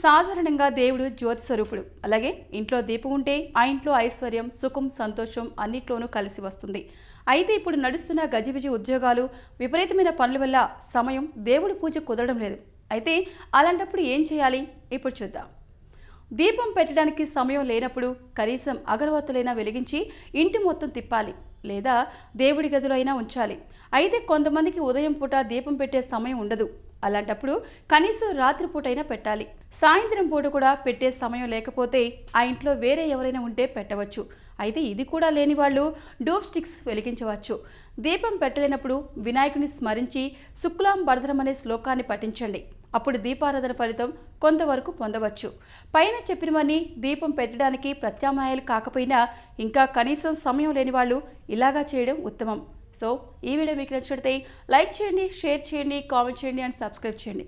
సాధారణంగా దేవుడు జ్యోతి స్వరూపుడు. అలాగే ఇంట్లో దీపం ఉంటే ఆ ఇంట్లో ఐశ్వర్యం, సుఖం, సంతోషం అన్నిట్లోనూ కలిసి వస్తుంది. అయితే ఇప్పుడు నడుస్తున్న గజిబిజి ఉద్యోగాలు, విపరీతమైన పనుల వల్ల సమయం దేవుడి పూజ కుదరడం లేదు. అయితే అలాంటప్పుడు ఏం చేయాలి? ఇప్పుడు చూద్దాం. దీపం పెట్టడానికి సమయం లేనప్పుడు కనీసం అగరవత్తులైనా వెలిగించి ఇంటి మొత్తం తిప్పాలి, లేదా దేవుడి గదిలో అయినా ఉంచాలి. అయితే కొంతమందికి ఉదయం పూట దీపం పెట్టే సమయం ఉండదు. అలాంటప్పుడు కనీసం రాత్రిపూటైనా పెట్టాలి. సాయంత్రం పూట కూడా పెట్టే సమయం లేకపోతే ఆ ఇంట్లో వేరే ఎవరైనా ఉంటే పెట్టవచ్చు. అయితే ఇది కూడా లేని వాళ్ళు డూప్ స్టిక్స్ వెలిగించవచ్చు. దీపం పెట్టలేనప్పుడు వినాయకుని స్మరించి శుక్లాం భరధరం అనే శ్లోకాన్ని పఠించండి. అప్పుడు దీపారాధన ఫలితం కొంతవరకు పొందవచ్చు. పైన చెప్పినవన్నీ దీపం పెట్టడానికి ప్రత్యామ్నాయాలు కాకపోయినా ఇంకా కనీసం సమయం లేని వాళ్ళు ఇలాగా చేయడం ఉత్తమం. సో ఈ వీడియో మీకు నచ్చితే లైక్ చేయండి, షేర్ చేయండి, కామెంట్ చేయండి అండ్ సబ్స్క్రైబ్ చేయండి.